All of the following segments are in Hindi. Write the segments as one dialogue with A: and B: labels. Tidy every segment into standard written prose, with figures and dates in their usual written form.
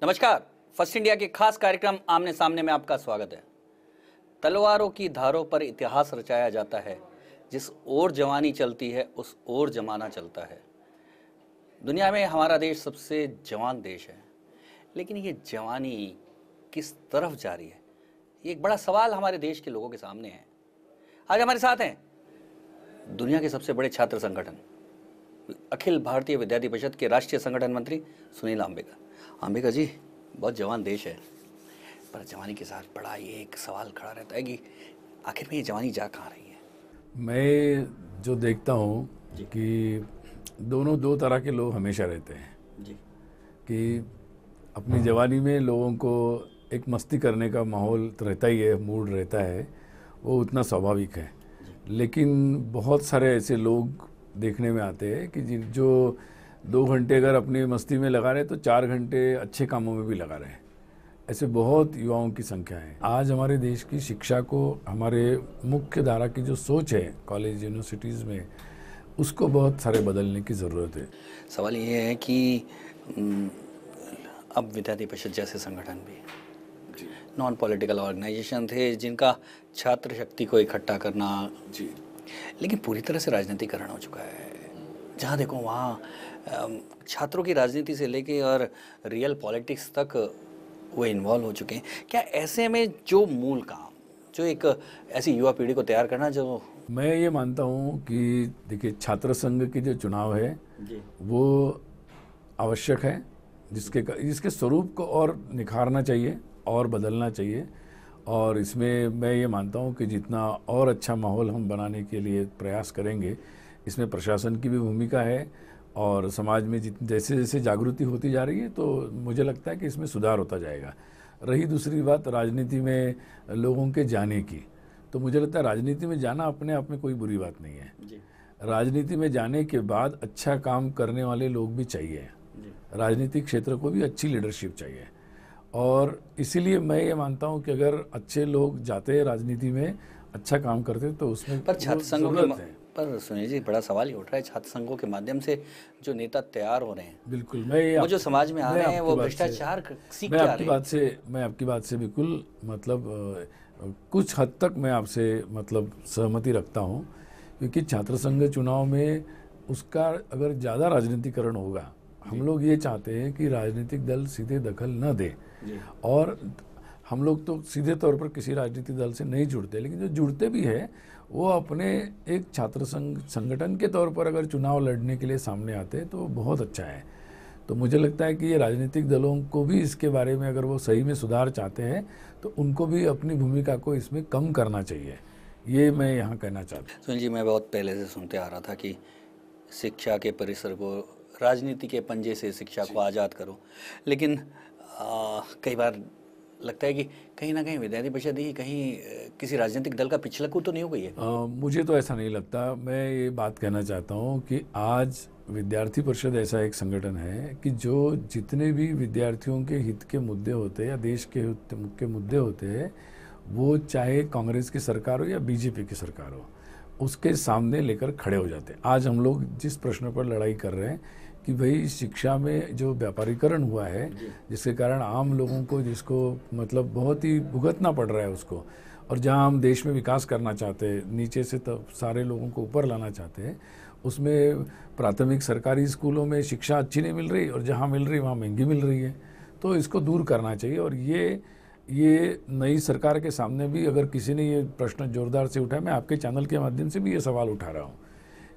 A: नमस्कार। फर्स्ट इंडिया के खास कार्यक्रम आमने सामने में आपका स्वागत है। तलवारों की धारों पर इतिहास रचाया जाता है। जिस ओर जवानी चलती है उस ओर जमाना चलता है। दुनिया में हमारा देश सबसे जवान देश है, लेकिन ये जवानी किस तरफ जा रही है, ये एक बड़ा सवाल हमारे देश के लोगों के सामने है। आज हमारे साथ हैं दुनिया के सबसे बड़े छात्र संगठन अखिल भारतीय विद्यार्थी परिषद के राष्ट्रीय संगठन मंत्री सुनील अंबिका। अंबिका जी, बहुत जवान देश है, पर जवानी के साथ बड़ा ये एक सवाल खड़ा रहता है कि आखिर में ये जवानी जा कहाँ रही है।
B: मैं जो देखता हूँ कि दो तरह के लोग हमेशा रहते हैं
A: जी।
B: कि अपनी जवानी में लोगों को एक मस्ती करने का माहौल तो रहता ही है, मूड रहता है, वो उतना स्वाभाविक है। लेकिन बहुत सारे ऐसे लोग देखने में आते हैं कि जो 2 घंटे अगर अपनी मस्ती में लगा रहे तो 4 घंटे अच्छे कामों में भी लगा रहे हैं। ऐसे बहुत युवाओं की संख्या है। आज हमारे देश की शिक्षा को, हमारे मुख्य धारा की जो सोच है कॉलेज यूनिवर्सिटीज़ में, उसको बहुत सारे बदलने की ज़रूरत है।
A: सवाल ये है कि अब विद्यार्थी परिषद जैसे संगठन भी नॉन पॉलिटिकल ऑर्गेनाइजेशन थे जिनका छात्र शक्ति को इकट्ठा करना
B: जी,
A: लेकिन पूरी तरह से राजनीतिकरण हो चुका है। जहाँ देखो वहाँ छात्रों की राजनीति से लेके और रियल पॉलिटिक्स तक वो इन्वॉल्व हो चुके हैं। क्या ऐसे में जो मूल काम, जो एक ऐसी युवा पीढ़ी को तैयार करना, जो
B: मैं ये मानता हूँ कि देखिए, छात्र संघ की जो चुनाव है
A: जी
B: वो आवश्यक है, जिसके स्वरूप को और निखारना चाहिए और बदलना चाहिए। और इसमें मैं ये मानता हूँ कि जितना और अच्छा माहौल हम बनाने के लिए प्रयास करेंगे, इसमें प्रशासन की भी भूमिका है और समाज में जैसे जैसे जागृति होती जा रही है तो मुझे लगता है कि इसमें सुधार होता जाएगा। रही दूसरी बात राजनीति में लोगों के जाने की, तो मुझे लगता है राजनीति में जाना अपने आप में कोई बुरी बात नहीं है। राजनीति में जाने के बाद अच्छा काम करने वाले लोग भी चाहिए, राजनीतिक क्षेत्र को भी अच्छी लीडरशिप चाहिए। और इसीलिए मैं ये मानता हूँ कि अगर अच्छे लोग जाते हैं राजनीति में, अच्छा काम करते तो उसमें
A: पर छात्र संघों के पर सुनिए जी, बड़ा सवाल ये उठ रहा है, छात्र संघों के माध्यम से जो नेता तैयार हो रहे हैं,
B: बिल्कुल
A: वो जो समाज में आ रहे हैं वो भ्रष्टाचार सीख के आ रहे हैं।
B: मैं आपकी बात से बिल्कुल कुछ हद तक मैं आपसे सहमति रखता हूँ, क्योंकि छात्र संघ चुनाव में उसका अगर ज़्यादा राजनीतिकरण होगा, हम लोग ये चाहते हैं कि राजनीतिक दल सीधे दखल न दे। और हम लोग तो सीधे तौर पर किसी राजनीतिक दल से नहीं जुड़ते, लेकिन जो जुड़ते भी है वो अपने एक छात्र संगठन के तौर पर अगर चुनाव लड़ने के लिए सामने आते हैं तो बहुत अच्छा है। तो मुझे लगता है कि ये राजनीतिक दलों को भी इसके बारे में, अगर वो सही में सुधार चाहते हैं तो उनको भी अपनी भूमिका को इसमें कम करना चाहिए। ये मैं यहाँ कहना चाहता हूँ।
A: सुनील जी, मैं बहुत पहले से सुनते आ रहा था कि शिक्षा के परिसर को, राजनीति के पंजे से शिक्षा को आज़ाद करो, लेकिन कई बार लगता है कि कहीं ना कहीं विद्यार्थी परिषद ही कहीं किसी राजनीतिक दल का पिछलकू तो नहीं हो गई है।
B: मुझे तो ऐसा नहीं लगता। मैं ये बात कहना चाहता हूँ कि आज विद्यार्थी परिषद ऐसा एक संगठन है कि जो जितने भी विद्यार्थियों के हित के मुद्दे होते हैं या देश के हित के मुद्दे होते हैं, वो चाहे कांग्रेस की सरकार हो या बीजेपी की सरकार हो, उसके सामने लेकर खड़े हो जाते हैं। आज हम लोग जिस प्रश्न पर लड़ाई कर रहे हैं कि भाई शिक्षा में जो व्यापारीकरण हुआ है, जिसके कारण आम लोगों को, जिसको बहुत ही भुगतना पड़ रहा है उसको, और जहां हम देश में विकास करना चाहते हैं, नीचे से तो सारे लोगों को ऊपर लाना चाहते हैं, उसमें प्राथमिक सरकारी स्कूलों में शिक्षा अच्छी नहीं मिल रही और जहां मिल रही वहां महंगी मिल रही है। तो इसको दूर करना चाहिए। और ये नई सरकार के सामने भी अगर किसी ने ये प्रश्न जोरदार से उठाया, मैं आपके चैनल के माध्यम से भी ये सवाल उठा रहा हूँ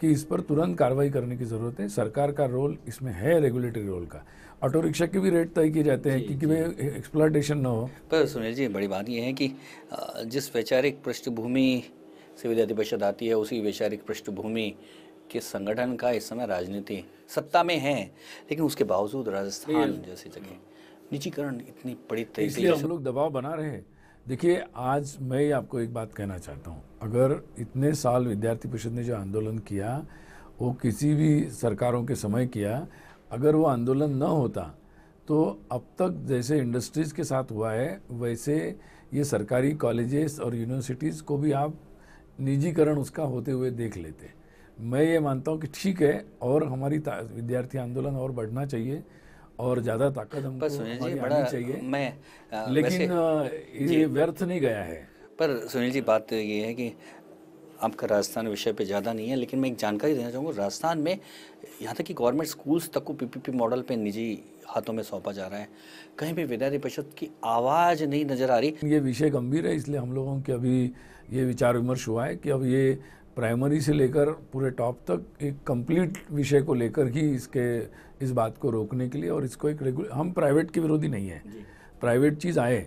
B: कि इस पर तुरंत कार्रवाई करने की ज़रूरत है। सरकार का रोल इसमें है, रेगुलेटरी रोल का। ऑटो रिक्शा के भी रेट तय किए जाते हैं कि भाई एक्सप्लॉयटेशन न हो।
A: पर सुनील जी, बड़ी बात यह है कि जिस वैचारिक पृष्ठभूमि से विद्यार्थी परिषद आती है, उसी वैचारिक पृष्ठभूमि के संगठन का इस समय राजनीति सत्ता में है, लेकिन उसके बावजूद राजस्थान जैसी जगह निजीकरण इतनी बड़ी तेजी,
B: इसलिए हम लोग दबाव बना रहे हैं। देखिए, आज मैं आपको एक बात कहना चाहता हूँ, अगर इतने साल विद्यार्थी परिषद ने जो आंदोलन किया वो किसी भी सरकारों के समय किया, अगर वो आंदोलन न होता तो अब तक जैसे इंडस्ट्रीज़ के साथ हुआ है, वैसे ये सरकारी कॉलेजेस और यूनिवर्सिटीज़ को भी आप निजीकरण उसका होते हुए देख लेते। मैं ये मानता हूँ कि ठीक है, और हमारी विद्यार्थी आंदोलन और बढ़ना चाहिए और ज़्यादा ताकत हमको
A: पर सुनील जी
B: हमारी
A: बड़ा
B: आनी चाहिए,
A: मैं
B: लेकिन
A: वैसे
B: ये व्यर्थ नहीं गया है।
A: पर सुनील जी बात ये है कि आपका राजस्थान विषय पे ज़्यादा नहीं है, लेकिन मैं एक जानकारी देना चाहूँगा। राजस्थान में यहाँ तक कि गवर्नमेंट स्कूल्स तक को पीपीपी मॉडल पे निजी हाथों में सौंपा जा रहा है। कहीं भी विद्यार्थी परिषद की आवाज़ नहीं नज़र आ रही।
B: ये विषय गंभीर है, इसलिए हम लोगों के अभी ये विचार विमर्श हुआ है कि अब ये प्राइमरी से लेकर पूरे टॉप तक एक कंप्लीट विषय को लेकर ही इस बात को रोकने के लिए, और इसको एक हम प्राइवेट के विरोधी नहीं है, प्राइवेट चीज़ आए,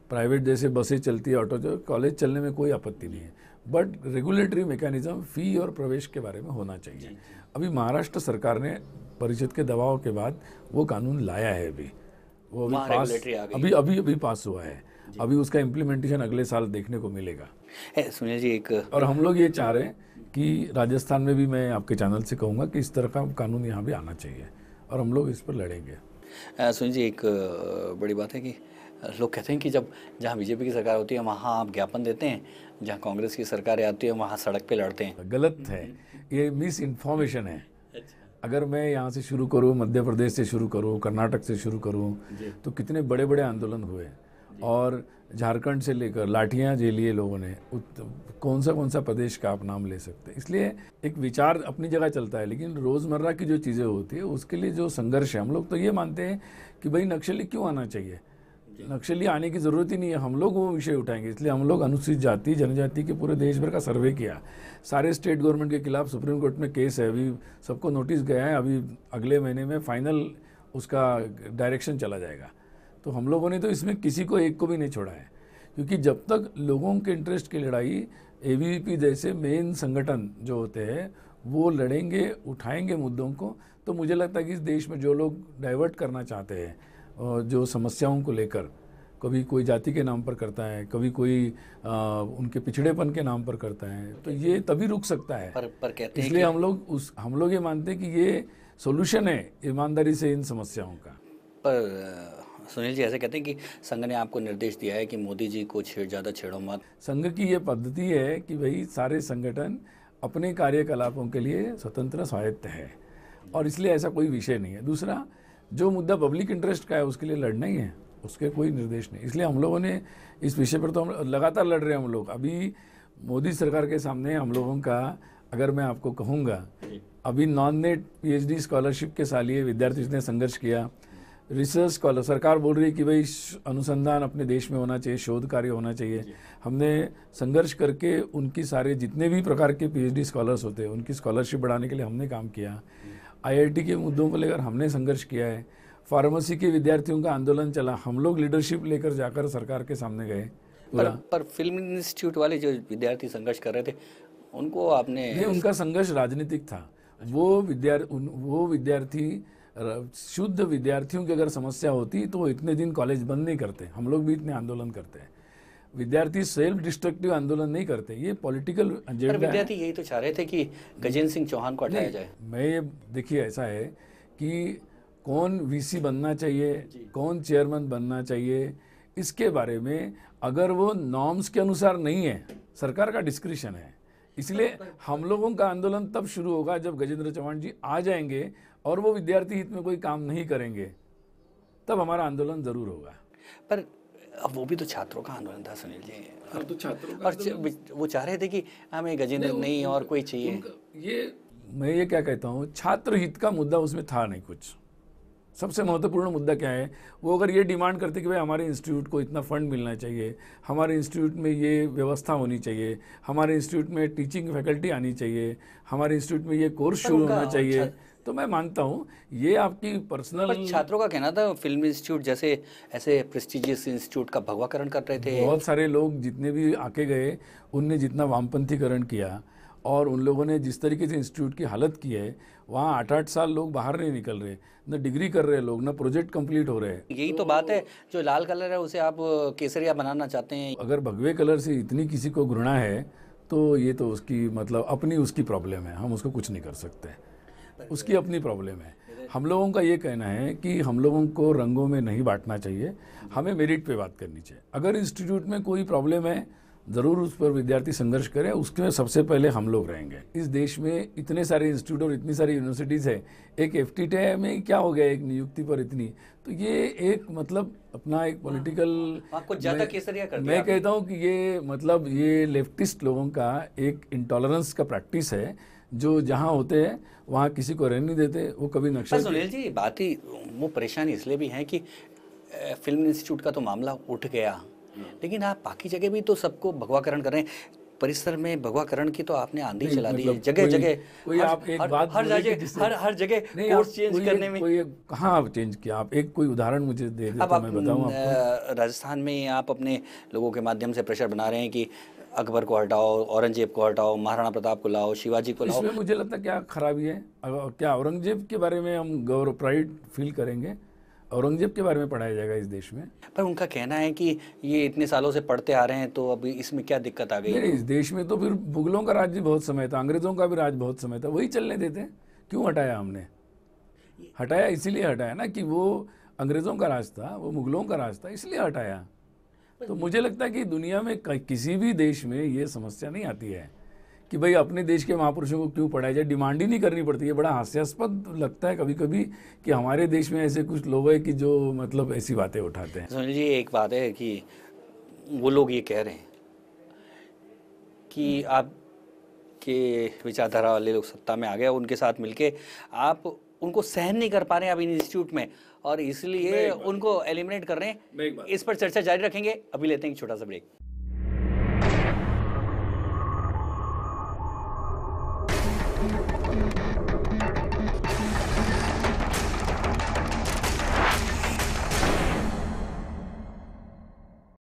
B: प्राइवेट जैसे बसें चलती है, ऑटो, कॉलेज चलने में कोई आपत्ति नहीं है, बट रेगुलेटरी मैकेनिज्म फी और प्रवेश के बारे में होना चाहिए। अभी महाराष्ट्र सरकार ने परिषद के दबाव के बाद वो कानून लाया है, अभी वो अभी पास अभी पास हुआ है, अभी उसका इम्प्लीमेंटेशन अगले साल देखने को मिलेगा।
A: सुनील जी एक
B: और हम लोग ये चाह रहे हैं कि राजस्थान में भी, मैं आपके चैनल से कहूँगा कि इस तरह का कानून यहाँ भी आना चाहिए, और हम लोग इस पर लड़ेंगे।
A: सुनील जी एक बड़ी बात है कि लोग कहते हैं कि जहाँ बीजेपी की सरकार होती है वहाँ आप ज्ञापन देते हैं, जहाँ कांग्रेस की सरकार आती है वहाँ सड़क पे लड़ते हैं।
B: गलत है, ये मिस इन्फॉर्मेशन है। अगर मैं यहाँ से शुरू करूँ, मध्य प्रदेश से शुरू करूँ, कर्नाटक से शुरू करूँ, तो कितने बड़े बड़े आंदोलन हुए, और झारखंड से लेकर लाठियाँ झेली लोगों ने, कौन सा प्रदेश का आप नाम ले सकते हैं। इसलिए एक विचार अपनी जगह चलता है, लेकिन रोज़मर्रा की जो चीज़ें होती है उसके लिए जो संघर्ष है, हम लोग तो ये मानते हैं कि भाई नक्सली क्यों आना चाहिए, नक्सली आने की ज़रूरत ही नहीं है, हम लोग वो विषय उठाएंगे। इसलिए हम लोग अनुसूचित जाति जनजाति के पूरे देश भर का सर्वे किया, सारे स्टेट गवर्नमेंट के खिलाफ सुप्रीम कोर्ट में केस है, अभी सबको नोटिस गया है, अभी अगले महीने में फाइनल उसका डायरेक्शन चला जाएगा। तो हम लोगों ने तो इसमें किसी को एक को भी नहीं छोड़ा है, क्योंकि जब तक लोगों के इंटरेस्ट की लड़ाई एबीवीपी जैसे मेन संगठन जो होते हैं वो लड़ेंगे, उठाएंगे मुद्दों को, तो मुझे लगता है कि इस देश में जो लोग डाइवर्ट करना चाहते हैं, जो समस्याओं को लेकर, कभी कोई जाति के नाम पर करता है, कभी कोई उनके पिछड़ेपन के नाम पर करता है, तो ये तभी रुक सकता है।
A: पर कहते हैं
B: इसलिए हम लोग ये मानते हैं कि ये सोल्यूशन है ईमानदारी से इन समस्याओं का।
A: पर सुनील जी ऐसे कहते हैं कि संघ ने आपको निर्देश दिया है कि मोदी जी को ज़्यादा छेड़ो मत।
B: संघ की ये पद्धति है कि भाई सारे संगठन अपने कार्यकलापों के लिए स्वतंत्र स्वायत्त है, और इसलिए ऐसा कोई विषय नहीं है। दूसरा, जो मुद्दा पब्लिक इंटरेस्ट का है उसके लिए लड़ना ही है, उसके कोई निर्देश नहीं। इसलिए हम लोगों ने इस विषय पर तो हम लगातार लड़ रहे हैं। हम लोग अभी मोदी सरकार के सामने हम लोगों का, अगर मैं आपको कहूँगा, अभी नॉन नेट पीएचडी स्कॉलरशिप के सालिए विद्यार्थी ने संघर्ष किया, रिसर्च स्कॉलर, सरकार बोल रही है कि भाई अनुसंधान अपने देश में होना चाहिए, शोध कार्य होना चाहिए। हमने संघर्ष करके उनकी सारे जितने भी प्रकार के पीएचडी स्कॉलर्स होते हैं उनकी स्कॉलरशिप बढ़ाने के लिए हमने काम किया। आईआईटी के मुद्दों को लेकर हमने संघर्ष किया है। फार्मेसी के विद्यार्थियों का आंदोलन चला, हम लोग लीडरशिप लेकर जाकर सरकार के सामने गए।
A: पर फिल्म इंस्टीट्यूट वाले जो विद्यार्थी संघर्ष कर रहे थे उनको आपने,
B: नहीं, उनका संघर्ष राजनीतिक था। वो विद्यार्थी शुद्ध विद्यार्थियों की अगर समस्या होती तो इतने दिन कॉलेज बंद नहीं करते, हम लोग भी इतने आंदोलन करते हैं। विद्यार्थी सेल्फ डिस्ट्रक्टिव आंदोलन नहीं करते, ये पॉलिटिकल एजेंडा।
A: विद्यार्थी यही तो चाह रहे थे कि गजेंद्र सिंह चौहान को हटाया जाए।
B: मैं देखिए, ऐसा है कि कौन वीसी बनना चाहिए, कौन चेयरमैन बनना चाहिए, इसके बारे में अगर वो नॉर्म्स के अनुसार नहीं है, सरकार का डिस्क्रिशन है। इसलिए हम लोगों का आंदोलन तब शुरू होगा जब गजेंद्र चौहान जी आ जाएंगे और वो विद्यार्थी हित में कोई काम नहीं करेंगे, तब हमारा आंदोलन जरूर होगा।
A: पर अब वो भी तो छात्रों का आंदोलन था सुनील जी,
B: तो छात्रों का
A: और वो चाह रहे थे कि हमें गजेंद्र नहीं और कोई चाहिए।
B: मैं ये क्या कहता हूँ, छात्र हित का मुद्दा उसमें था नहीं कुछ। सबसे महत्वपूर्ण मुद्दा क्या है, वो अगर ये डिमांड करते कि भाई हमारे इंस्टीट्यूट को इतना फंड मिलना चाहिए, हमारे इंस्टीट्यूट में ये व्यवस्था होनी चाहिए, हमारे इंस्टीट्यूट में टीचिंग फैकल्टी आनी चाहिए, हमारे इंस्टीट्यूट में ये कोर्स शुरू होना चाहिए, तो मैं मानता हूँ ये आपकी पर्सनल।
A: छात्रों का कहना था फिल्म इंस्टीट्यूट जैसे ऐसे प्रेस्टिजियस इंस्टीट्यूट का भगवाकरण कर रहे थे।
B: बहुत सारे लोग जितने भी आके गए उनने जितना वामपंथीकरण किया और उन लोगों ने जिस तरीके से इंस्टीट्यूट की हालत की है, वहाँ 8-8 साल लोग बाहर नहीं निकल रहे, न डिग्री कर रहे लोग, न प्रोजेक्ट कंप्लीट हो रहे।
A: यही तो बात है, जो लाल कलर है उसे आप केसरिया बनाना चाहते हैं।
B: अगर भगवे कलर से इतनी किसी को घृणा है तो ये तो उसकी मतलब अपनी उसकी प्रॉब्लम है, हम उसको कुछ नहीं कर सकते, उसकी अपनी प्रॉब्लम है। हम लोगों का ये कहना है कि हम लोगों को रंगों में नहीं बांटना चाहिए, हमें मेरिट पे बात करनी चाहिए। अगर इंस्टीट्यूट में कोई प्रॉब्लम है ज़रूर उस पर विद्यार्थी संघर्ष करें, उसमें सबसे पहले हम लोग रहेंगे। इस देश में इतने सारे इंस्टीट्यूट और इतनी सारी यूनिवर्सिटीज़ है, एक FTTI में क्या हो गया एक नियुक्ति पर इतनी, तो ये एक मतलब अपना एक पॉलिटिकल,
A: कुछ ज़्यादा केसरिया कर दिया
B: मैं कहता हूँ कि ये मतलब ये लेफ्टिस्ट लोगों का एक इंटॉलरेंस का प्रैक्टिस है, जो जहाँ होते हैं वहाँ किसी को रहने नहीं देते, वो कभी नक्शा।
A: सुनील जी, बात ही वो परेशानी इसलिए भी है कि फिल्म इंस्टीट्यूट का तो मामला उठ गया, लेकिन आप बाकी जगह भी तो सबको भगवाकरण कर रहे हैं। परिसर में भगवाकरण की तो आपने आंधी चला दी है, जगह जगह
B: कोई आप एक बात
A: हर जगह कोर्स चेंज करने में।
B: कहाँ चेंज किया आप? एक कोई उदाहरण मुझे दे दे तो मैं बताऊं आपको।
A: राजस्थान में आप अपने लोगों के माध्यम से प्रेशर बना रहे हैं कि अकबर को हटाओ, औरंगजेब को हटाओ, महाराणा प्रताप को लाओ, शिवाजी को लाओ।
B: इसमें मुझे लगता है क्या खराबी है? क्या औरंगजेब के बारे में हम गौरव प्राइड फील करेंगे? औरंगजेब के बारे में पढ़ाया जाएगा इस देश में?
A: पर उनका कहना है कि ये इतने सालों से पढ़ते आ रहे हैं, तो अभी इसमें क्या दिक्कत आ गई?
B: नहीं, इस देश में तो फिर मुगलों का राज्य बहुत समय था, अंग्रेजों का भी राज बहुत समय था, वही चलने देते। क्यों हटाया हमने? हटाया इसीलिए हटाया ना कि वो अंग्रेजों का राज था, वो मुगलों का राज था, इसलिए हटाया। तो मुझे लगता है कि दुनिया में किसी भी देश में ये समस्या नहीं आती है कि भाई अपने देश के महापुरुषों को क्यों पढ़ाया जाए, डिमांड ही नहीं करनी पड़ती है। बड़ा हास्यास्पद लगता है कभी कभी कि हमारे देश में ऐसे कुछ लोग हैं कि जो मतलब ऐसी बातें उठाते हैं।
A: सुनील जी, एक बात है कि वो लोग ये कह रहे हैं कि आप के विचारधारा वाले लोग सत्ता में आ गए, उनके साथ मिलके आप उनको सहन नहीं कर पा रहे हैं अब इन इंस्टीट्यूट में, और इसलिए उनको एलिमिनेट कर रहे हैं। इस पर चर्चा जारी रखेंगे, अभी लेते हैं एक छोटा सा ब्रेक।